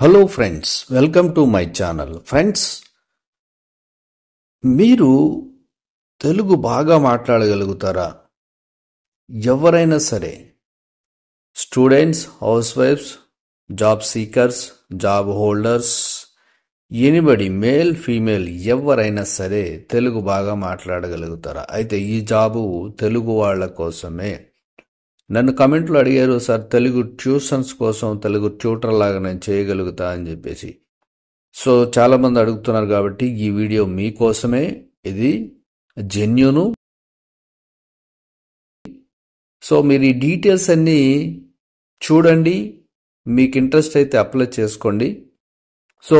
Hello friends, welcome to my channel. Friends, మీరు తెలుగు బాగా మాట్లాడగలుగుతారా? ఎవరైనా సరే, స్టూడెంట్స్, హౌస్ వైఫ్స్, job seekers, job holders, anybody, male female, ఎవరైనా సరే తెలుగు బాగా మాట్లాడగలుగుతారా? అయితే ఈ జాబు తెలుగు వాళ్ళ కోసమే. నన్ను కమెంట్లో అడిగారు, సార్ తెలుగు ట్యూషన్స్ కోసం తెలుగు ట్యూటర్ లాగా నేను చేయగలుగుతా అని చెప్పేసి. సో చాలామంది అడుగుతున్నారు కాబట్టి ఈ వీడియో మీకోసమే. ఇది జెన్యూను. సో మీరు ఈ డీటెయిల్స్ అన్నీ చూడండి, మీకు ఇంట్రెస్ట్ అయితే అప్లై చేసుకోండి. సో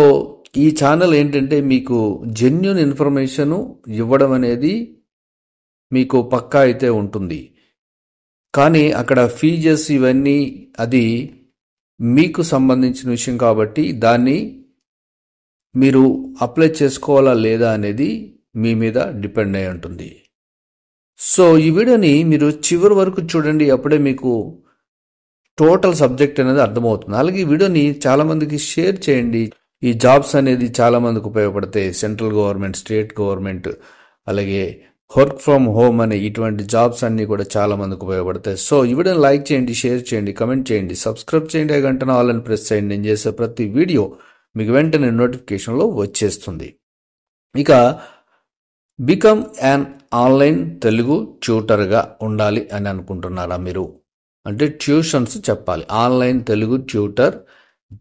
ఈ ఛానల్ ఏంటంటే మీకు జెన్యూన్ ఇన్ఫర్మేషను ఇవ్వడం అనేది మీకు పక్కా అయితే ఉంటుంది. కానీ అక్కడ ఫీజెస్ ఇవన్నీ అది మీకు సంబంధించిన విషయం కాబట్టి దాన్ని మీరు అప్లై చేసుకోవాలా లేదా అనేది మీ మీద డిపెండ్ అయి ఉంటుంది. సో ఈ వీడియోని మీరు చివరి వరకు చూడండి, అప్పుడే మీకు టోటల్ సబ్జెక్ట్ అనేది అర్థమవుతుంది. అలాగే ఈ వీడియోని చాలామందికి షేర్ చేయండి. ఈ జాబ్స్ అనేది చాలామందికి ఉపయోగపడతాయి. సెంట్రల్ గవర్నమెంట్, స్టేట్ గవర్నమెంట్, అలాగే వర్క్ ఫ్రమ్ హోమ్ అనే ఇటువంటి జాబ్స్ అన్నీ కూడా చాలా మందికి ఉపయోగపడతాయి. సో ఈ వీడియోని లైక్ చేయండి, షేర్ చేయండి, కమెంట్ చేయండి, సబ్స్క్రైబ్ చేయండి, గంటను ఆల్ అని ప్రెస్ చేయండి. నేను చేసే ప్రతి వీడియో మీకు వెంటనే నోటిఫికేషన్లో వచ్చేస్తుంది. ఇక బికమ్ యాన్ ఆన్లైన్ తెలుగు ట్యూటర్గా ఉండాలి అని అనుకుంటున్నారా మీరు? అంటే ట్యూషన్స్ చెప్పాలి, ఆన్లైన్ తెలుగు ట్యూటర్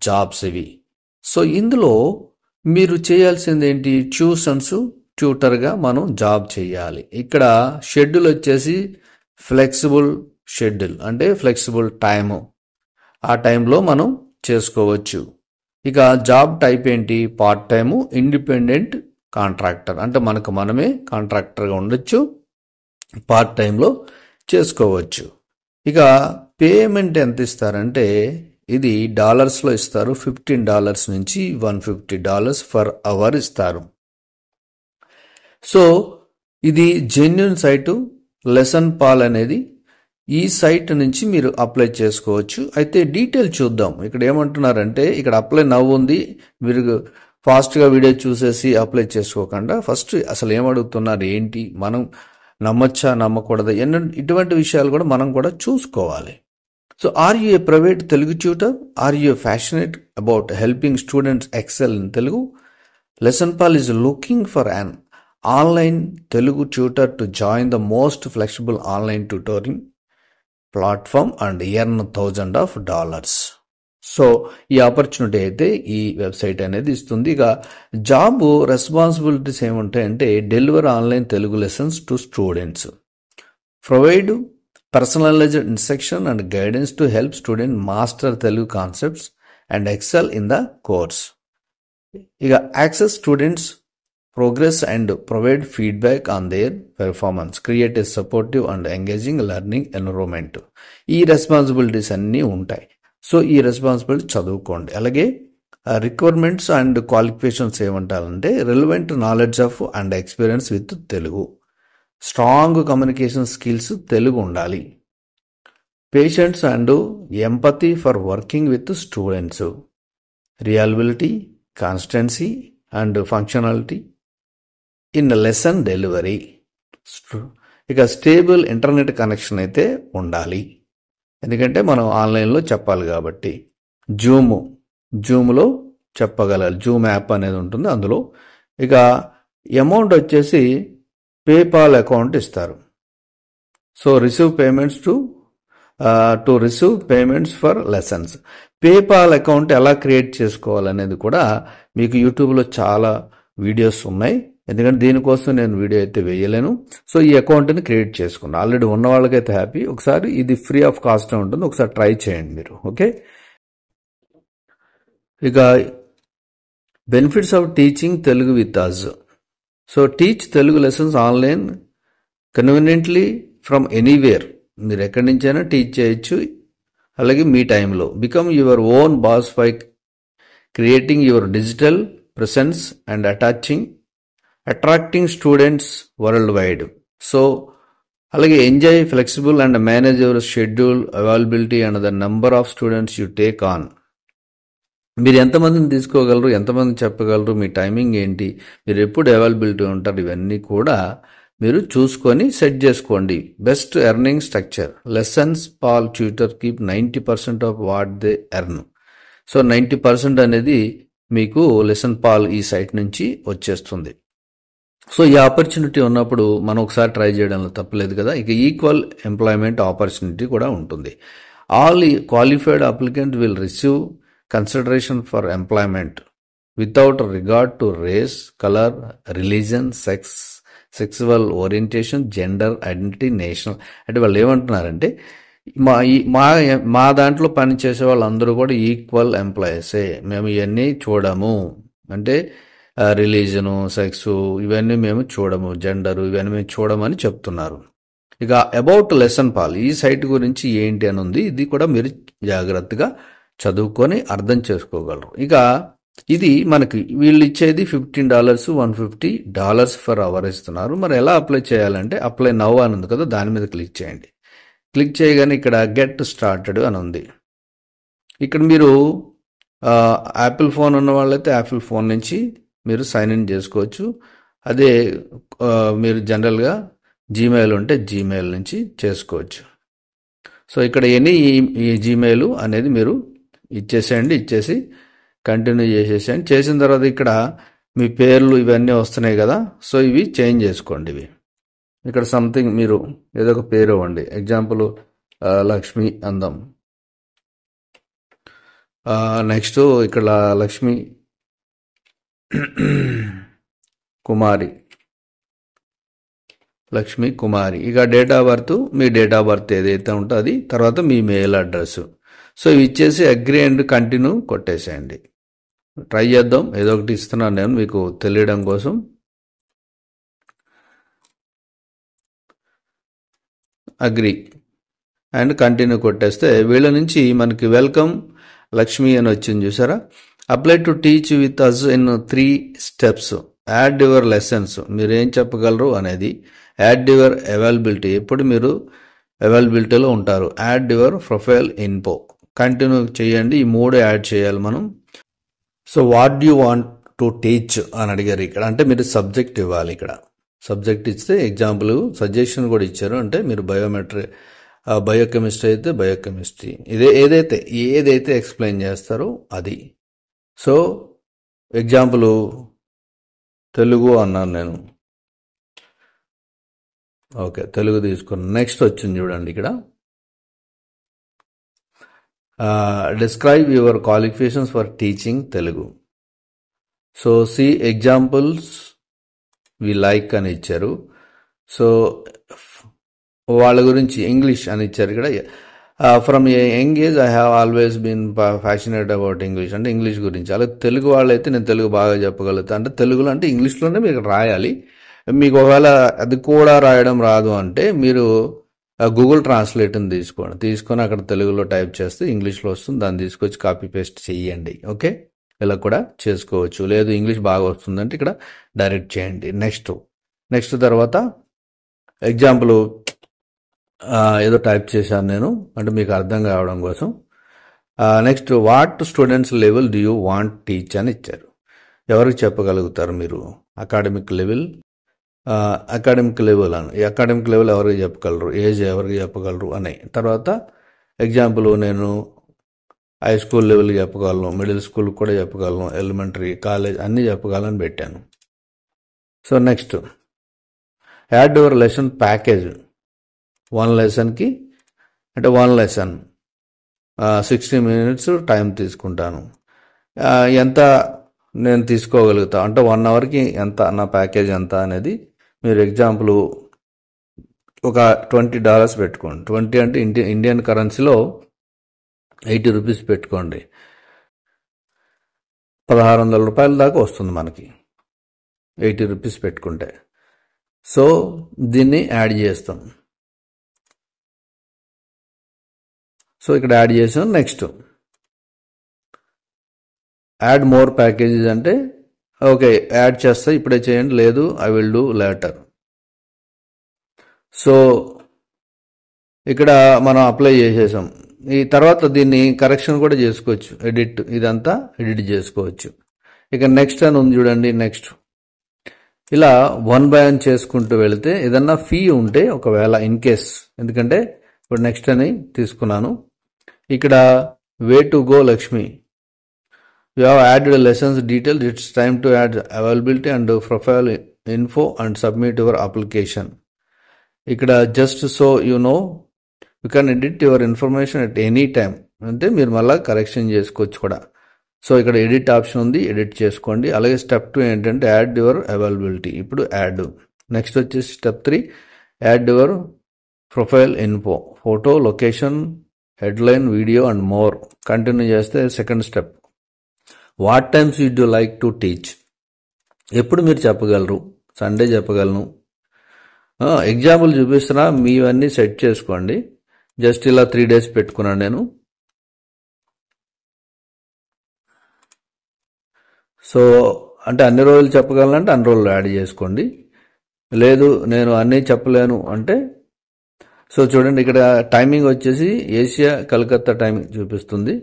జాబ్స్ ఇవి. సో ఇందులో మీరు చేయాల్సింది ఏంటి? ట్యూషన్స్ ట్యూటర్గా మనం జాబ్ చేయాలి. ఇక్కడ షెడ్యూల్ వచ్చేసి ఫ్లెక్సిబుల్ షెడ్యూల్, అంటే ఫ్లెక్సిబుల్ టైము. ఆ టైంలో మనం చేసుకోవచ్చు. ఇక జాబ్ టైప్ ఏంటి? పార్ట్ టైము, ఇండిపెండెంట్ కాంట్రాక్టర్, అంటే మనకు మనమే కాంట్రాక్టర్గా ఉండొచ్చు, పార్ట్ టైంలో చేసుకోవచ్చు. ఇక పేమెంట్ ఎంత ఇస్తారంటే ఇది డాలర్స్లో ఇస్తారు. $15 నుంచి $150 ఫర్ అవర్ ఇస్తారు. సో ఇది జెన్యూన్ సైటు, లెసన్ పాల్ అనేది. ఈ సైట్ నుంచి మీరు అప్లై చేసుకోవచ్చు. అయితే డీటెయిల్ చూద్దాం. ఇక్కడ ఏమంటున్నారంటే, ఇక్కడ అప్లై నవ్వు ఉంది. మీరు ఫాస్ట్గా వీడియో చూసేసి అప్లై చేసుకోకుండా ఫస్ట్ అసలు ఏమడుగుతున్నారు, ఏంటి, మనం నమ్మచ్చా నమ్మకూడదా, ఇటువంటి విషయాలు కూడా మనం కూడా చూసుకోవాలి. So are you a private Telugu tutor? Are you passionate about helping students excel in Telugu? Lesson Pal is looking for an online Telugu tutor to join the most flexible online tutoring platform and earn $1,000. So ఈ opportunity అయితే ఈ website అనేది ఇస్తుంది. ఇక job responsibilities ఏముంటాయంటే, deliver online Telugu lessons to students, provide personalized instruction and guidance to help student master Telugu concepts and XL in the course. ఇక access students progress and provide feedback on their performance, create a supportive and engaging learning environment. ఈ responsibilities అన్నీ ఉంటాయి. So ఈ responsibility చదువుకోండి. అలాగే requirements and qualifications ఏమంటారంటే, relevant knowledge of and experience with Telugu, strong communication skills Telugu ఉండాలి, patience and empathy for working with students, reliability, consistency and functionality in lesson delivery. ఇక stable internet connection అయితే ఉండాలి, ఎందుకంటే మనం ఆన్లైన్లో చెప్పాలి కాబట్టి. జూమ్లో చెప్పగలరు. జూమ్ యాప్ అనేది ఉంటుంది అందులో. ఇక అమౌంట్ వచ్చేసి పేపాల్ అకౌంట్ ఇస్తారు. So receive payments to receive payments for lessons. PayPal account ఎలా క్రియేట్ చేసుకోవాలనేది కూడా మీకు యూట్యూబ్లో చాలా వీడియోస్ ఉన్నాయి. ఎందుకంటే దీనికోసం నేను వీడియో అయితే వేయలేను. సో ఈ అకౌంట్ని క్రియేట్ చేసుకున్నాను. ఆల్రెడీ ఉన్న వాళ్ళకైతే హ్యాపీ. ఒకసారి ఇది ఫ్రీ ఆఫ్ కాస్ట్ ఉంటుంది, ఒకసారి ట్రై చేయండి మీరు. ఓకే. ఇక benefits of teaching Telugu with us. So teach Telugu lessons online conveniently from anywhere. మీరు ఎక్కడి నుంచైనా టీచ్ చేయొచ్చు, అలాగే మీ టైంలో. Become your own boss by creating your digital presence and attracting students world wide. So అలాగే enjoy flexible and manage your schedule availability and the number of students you take on. మీరు ఎంతమందిని తీసుకోగలరు, ఎంతమంది చెప్పగలరు, మీ timing ఏంటి, మీరు ఎప్పుడు availability ఉంటారు, ఇవన్నీ కూడా మీరు చూసుకొని సెట్ చేసుకోండి. Best earning structure lessons pal tutor keep 90% of what they earn. So 90% అనేది మీకు లెసన్ పాల్ ఈ సైట్ నుంచి వచ్చేస్తుంది. సో ఈ ఆపర్చునిటీ ఉన్నప్పుడు మనం ఒకసారి ట్రై చేయడంలో తప్పలేదు కదా. ఇక ఈక్వల్ ఎంప్లాయ్మెంట్ ఆపర్చునిటీ కూడా ఉంటుంది. All qualified applicant will receive consideration for employment without regard to race, colour, religion, sexual orientation, gender identity, national. అంటే వాళ్ళు ఏమంటున్నారంటే మా దాంట్లో పనిచేసే వాళ్ళందరూ కూడా ఈక్వల్ ఎంప్లాయీసే, మేము ఇవన్నీ చూడము, అంటే రిలీజను, సెక్సు ఇవన్నీ మేము చూడము, జెండరు ఇవన్నీ మేము చూడమని చెప్తున్నారు. ఇక అబౌట్ లెసన్ పాల్ ఈ సైట్ గురించి ఏంటి అని ఉంది. ఇది కూడా మీరు జాగ్రత్తగా చదువుకొని అర్థం చేసుకోగలరు. ఇక ఇది మనకి వీళ్ళు ఇచ్చేది $15, $150 ఫర్ అవర్ ఇస్తున్నారు. మరి ఎలా అప్లై చేయాలంటే అప్లై నౌ అని ఉంది కదా, దాని మీద క్లిక్ చేయండి. క్లిక్ చేయగానే ఇక్కడ గెట్ స్టార్టెడ్ అని ఉంది. ఇక్కడ మీరు యాపిల్ ఫోన్ ఉన్న వాళ్ళైతే యాపిల్ ఫోన్ నుంచి మీరు సైన్ ఇన్ చేసుకోవచ్చు. అదే మీరు జనరల్గా జీమెయిల్ ఉంటే జీమెయిల్ నుంచి చేసుకోవచ్చు. సో ఇక్కడ ఈ జీమెయిల్ అనేది మీరు ఇచ్చేసేయండి. ఇచ్చేసి కంటిన్యూ చేసేసేయండి. చేసిన తర్వాత ఇక్కడ మీ పేర్లు ఇవన్నీ వస్తున్నాయి కదా, సో ఇవి చేంజ్ చేసుకోండి. ఇవి ఇక్కడ సంథింగ్ మీరు ఏదో ఒక పేరు ఇవ్వండి. ఎగ్జాంపుల్ లక్ష్మి అందాం. నెక్స్ట్ ఇక్కడ లక్ష్మి కుమారి. ఇక date of birth, me date of birth ఏదైతే ఉంటుందో అది, తర్వాత మీ మెయిల్ అడ్రస్. సో ఇవి ఇచ్చేసి అగ్రీ అండ్ కంటిన్యూ కొట్టేసేయండి. ట్రై చేద్దాం. ఏదో ఒకటి ఇస్తున్నాను నేను మీకు తెలియడం కోసం. అగ్రీ అండ్ కంటిన్యూ కొట్టేస్తే వీళ్ళ నుంచి మనకి వెల్కమ్ లక్ష్మి అని వచ్చింది చూసారా. Apply to teach with us in 3 steps. Add your lessons, మీరు ఏం చెప్పగలరు అనేది. యాడ్ యువర్ అవైలబిలిటీ, ఎప్పుడు మీరు అవైలబిలిటీలో ఉంటారు. Add your profile info, continue చేయండి. ఈ 3 యాడ్ చేయాలి మనం. So what you want to teach అని అడిగారు ఇక్కడ. అంటే మీరు సబ్జెక్ట్ ఇవ్వాలి. ఇక్కడ సబ్జెక్ట్ ఇస్తే ఎగ్జాంపుల్ సజెషన్ కూడా ఇచ్చారు. అంటే మీరు బయోకెమిస్ట్రీ అయితే బయోకెమిస్ట్రీ, ఏదైతే ఎక్స్ప్లెయిన్ చేస్తారో అది. సో ఎగ్జాంపుల్ తెలుగు అన్నాను నేను. ఓకే, తెలుగు తీసుకున్నాను. నెక్స్ట్ వచ్చింది చూడండి ఇక్కడ. Describe your qualifications for teaching Telugu. So see examples we like అని ఇచ్చారు. సో వాళ్ళ గురించి ఇంగ్లీష్ అని ఇచ్చారు ఇక్కడ. From a young age I have always been passionate about English, అంటే ఇంగ్లీష్ గురించి. అలాగే తెలుగు వాళ్ళైతే నేను తెలుగు బాగా చెప్పగలుగుతాను. అంటే తెలుగులో అంటే ఇంగ్లీష్లోనే మీరు రాయాలి. మీకు ఒకవేళ అది కూడా రాయడం రాదు అంటే మీరు గూగుల్ ట్రాన్స్లేట్ని తీసుకొని అక్కడ తెలుగులో టైప్ చేస్తే ఇంగ్లీష్లో వస్తుంది. దాన్ని తీసుకొచ్చి కాపీ పేస్ట్ చేయండి. ఓకే, ఇలా కూడా చేసుకోవచ్చు. లేదు ఇంగ్లీష్ బాగా వస్తుందంటే ఇక్కడ డైరెక్ట్ చేయండి. నెక్స్ట్ తర్వాత ఎగ్జాంపుల్ ఏదో టైప్ చేశాను నేను, అంటే మీకు అర్థం కావడం కోసం. Next what students level do you want teach అని ఇచ్చారు. ఎవరికి చెప్పగలుగుతారు మీరు? అకాడమిక్ లెవెల్ అని. ఈ అకాడమిక్ లెవెల్ ఎవరికి చెప్పగలరు, ఏజ్ ఎవరికి చెప్పగలరు అని. తర్వాత ఎగ్జాంపుల్ నేను హై స్కూల్ లెవెల్కి చెప్పగలను, మిడిల్ స్కూల్ కూడా చెప్పగలను, ఎలిమెంటరీ, కాలేజ్ అన్నీ చెప్పగలను పెట్టాను. So next add your lesson package. 1 లెసన్కి అంటే 1 లెసన్ 60 minutes టైం తీసుకుంటాను. ఎంత నేను తీసుకోగలుగుతా అంటే 1 అవర్కి ఎంత, నా ప్యాకేజ్ ఎంత అనేది మీరు ఎగ్జాంపుల్ ఒక $20 పెట్టుకోండి. 20 అంటే ఇండియన్ కరెన్సీలో 80 రూపీస్ పెట్టుకోండి. $1600 దాకా వస్తుంది మనకి 80 రూపీస్ పెట్టుకుంటే. సో దీన్ని యాడ్ చేస్తాం. సో ఇక్కడ యాడ్ చేసాం. నెక్స్ట్ యాడ్ మోర్ ప్యాకేజెస్ అంటే ఓకే యాడ్ చేస్తా, ఇప్పుడే చేయండి, లేదు I will do later. So ఇక్కడ మనం అప్లై చేసేసాం. ఈ తర్వాత దీన్ని కరెక్షన్ కూడా చేసుకోవచ్చు, ఎడిట్, ఇదంతా ఎడిట్ చేసుకోవచ్చు. ఇక నెక్స్ట్ అని ఉంది చూడండి. నెక్స్ట్ ఇలా 1 by 1 చేసుకుంటూ వెళితే ఏదన్నా ఫీ ఉంటే ఒకవేళ ఇన్ కేస్, ఎందుకంటే ఇప్పుడు నెక్స్ట్ అని తీసుకున్నాను. ఇక్కడ way to go Lakshmi, you have added lessons details, it's time to add availability and profile info and submit your application. ఇక్కడ just so you know you can edit your information at any time, అంటే మీరు మళ్ళీ correction చేసుకోవచ్చు కూడా. So ఇక్కడ edit option ఉంది, edit చేసుకోండి. అలాగే స్టెప్ 2 ఏంటంటే యాడ్ యువర్ అవైలబిలిటీ, ఇప్పుడు యాడ్. నెక్స్ట్ వచ్చేసి step 3 add your profile info, photo, location, headline, video and more. Continue చేస్తే second step what times would you like to teach, ఎప్పుడు మీరు చెప్పగలరు. సండే చెప్పగలను. ఎగ్జాంపుల్ చూపిస్తున్నా, మీవన్నీ సెట్ చేసుకోండి. జస్ట్ ఇలా 3 days పెట్టుకున్నాను నేను. సో అంటే అన్ని రోజులు చెప్పగలనంటే అన్ని రోజులు యాడ్ చేసుకోండి. లేదు నేను అన్నీ చెప్పలేను అంటే, సో చూడండి ఇక్కడ టైమింగ్ వచ్చేసి ఏషియా కలకత్తా టైమింగ్ చూపిస్తుంది.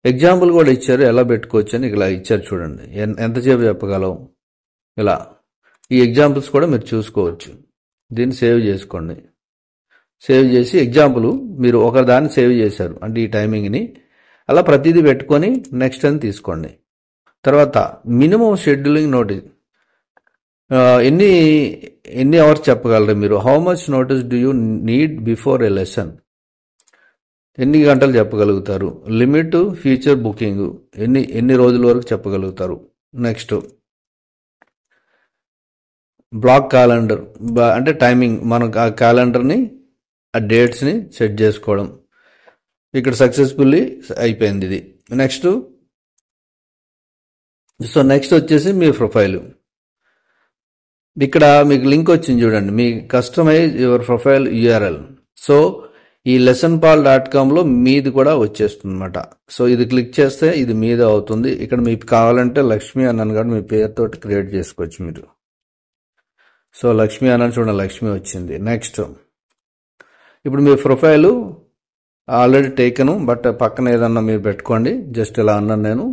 ఎగ్జాంపుల్ కూడా ఇచ్చారు, ఎలా పెట్టుకోవచ్చు అని ఇలా ఇచ్చారు చూడండి. ఎంతసేపు చెప్పగలవు, ఇలా ఈ ఎగ్జాంపుల్స్ కూడా మీరు చూసుకోవచ్చు. దీన్ని సేవ్ చేసుకోండి. సేవ్ చేసి ఎగ్జాంపుల్ మీరు ఒకదాన్ని సేవ్ చేశారు అంటే ఈ టైమింగ్ని, అలా ప్రతిదీ పెట్టుకొని నెక్స్ట్ అని తీసుకోండి. తర్వాత మినిమం షెడ్యూలింగ్ నోటీస్, ఎన్ని అవర్స్ చెప్పగలరు మీరు. How much notice do you need before a lesson, ఎన్ని గంటలు చెప్పగలుగుతారు. లిమిట్ ఫ్యూచర్ బుకింగ్, ఎన్ని రోజుల వరకు చెప్పగలుగుతారు. నెక్స్ట్ బ్లాక్ క్యాలెండర్, అంటే టైమింగ్, మనం ఆ క్యాలెండర్ని ఆ డేట్స్ని సెట్ చేసుకోవడం. ఇక్కడ సక్సెస్ఫుల్లీ అయిపోయింది ఇది. నెక్స్ట్ నెక్స్ట్ వచ్చేసి మీ ప్రొఫైల్. ఇక్కడ మీకు లింక్ వచ్చింది చూడండి, మీ customize your profile URL. So ఈ lessonpal.comలో మీది కూడా వచ్చేస్తుంది అనమాట. సో ఇది క్లిక్ చేస్తే ఇది మీద అవుతుంది. ఇక్కడ మీకు కావాలంటే లక్ష్మి అన్నాను కాబట్టి మీ పేరుతో క్రియేట్ చేసుకోవచ్చు మీరు. సో లక్ష్మి అన్నాను చూడండి, లక్ష్మి వచ్చింది. నెక్స్ట్ ఇప్పుడు మీ ప్రొఫైలు ఆల్రెడీ టేకను, బట్ పక్కన ఏదన్నా మీరు పెట్టుకోండి. జస్ట్ ఇలా అన్నాను నేను.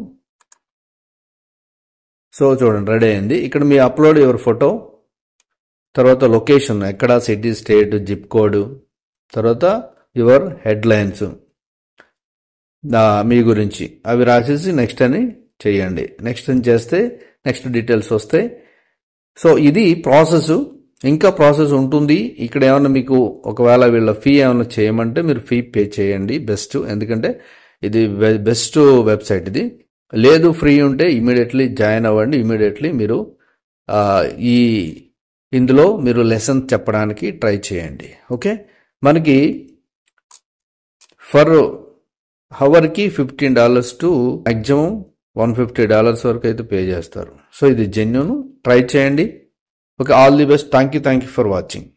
సో చూడండి రెడీ అయింది. ఇక్కడ మీ అప్లోడ్ యువర్ ఫోటో, తర్వాత లొకేషన్ ఎక్కడ, సిటీ, స్టేట్, జిప్ కోడ్, తర్వాత యువర్ హెడ్లైన్స్ మీ గురించి అవి రాసేసి నెక్స్ట్ అని చేయండి. నెక్స్ట్ అని చేస్తే నెక్స్ట్ డీటెయిల్స్ వస్తాయి. సో ఇది ప్రాసెస్, ఇంకా ప్రాసెస్ ఉంటుంది. ఇక్కడ ఏమన్నా మీకు ఒకవేళ వీళ్ళ ఫీ ఏమైనా చేయమంటే మీరు ఫీ పే చేయండి బెస్ట్, ఎందుకంటే ఇది బెస్ట్ వెబ్సైట్ ఇది. లేదు ఫ్రీ ఉంటే ఇమీడియట్లీ జాయిన్ అవ్వండి. ఇమీడియట్లీ మీరు ఇందులో మీరు లెసన్ చెప్పడానికి ట్రై చేయండి. ఓకే, మనకి ఫర్ హవర్కి $15 టు మ్యాక్సిమం $150 వరకు అయితే పే చేస్తారు. సో ఇది జెన్యూన్, ట్రై చేయండి. Okay, all the best. Thank you for watching.